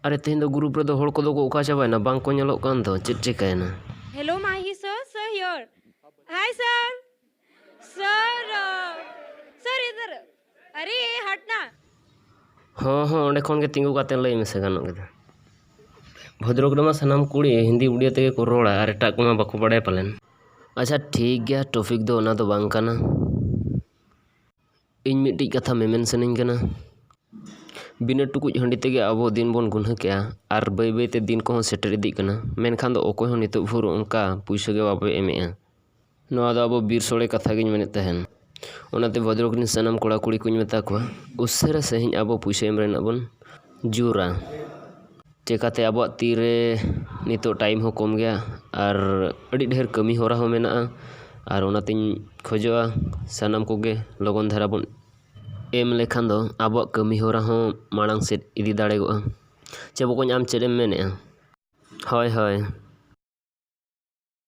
अरे तेहन दो ग्रुप रे दो होड़ को दो को उका चाबायना बांग को ñelok kan do Chand चिकायना Hello, Mahi sir. Sir here. Hi, sir. Sir, इधर. अरे हटना. हाँ ओंडे खन के तिंगु काते लई मेसे गानोग गेदा भद्रक रे मा सानाम कुड़ी हिंदी उड़िया तेगे को रोड़ा आर एटाग को मा बाको बाड़ाय पालेन अच्छा ठीक गया टॉपिक दो ओना दो बांग काना ᱤᱧ ᱢᱤᱫᱴᱤᱡ ᱠᱟᱛᱷᱟ ᱢᱮᱢᱮᱱ ᱥᱟᱱᱟᱧ ᱠᱟᱱᱟ बिना टुकुज हंडी तेगे आबो दिन बन गुन्हा के और बै बैते दिन को सेटर इदी कना मेनखान दो ओकोय हो नितो भुर उनका पुइसा गे बाबे एमेआ नोआ दो आबो बीर सोड़े कथा गिन मेने तहन ओनाते भद्रक रिन सानाम कोड़ा कुड़ी कुछ मेता को उसेरा सहिन आबो पुइसा एम रेना बन जुरा चेकाते आबो तीरे नितो टाइम हो कम गया और अड़ी ढेर कमी होरा हो मेना और ओनातिन खोजोआ सानाम कोगे लगन धारा बन एम लेखान दो आबो कमी होरा हो माड़ांग सेट इदी दाड़ेगोआ चे बको आम चेदेम मेनेआ हय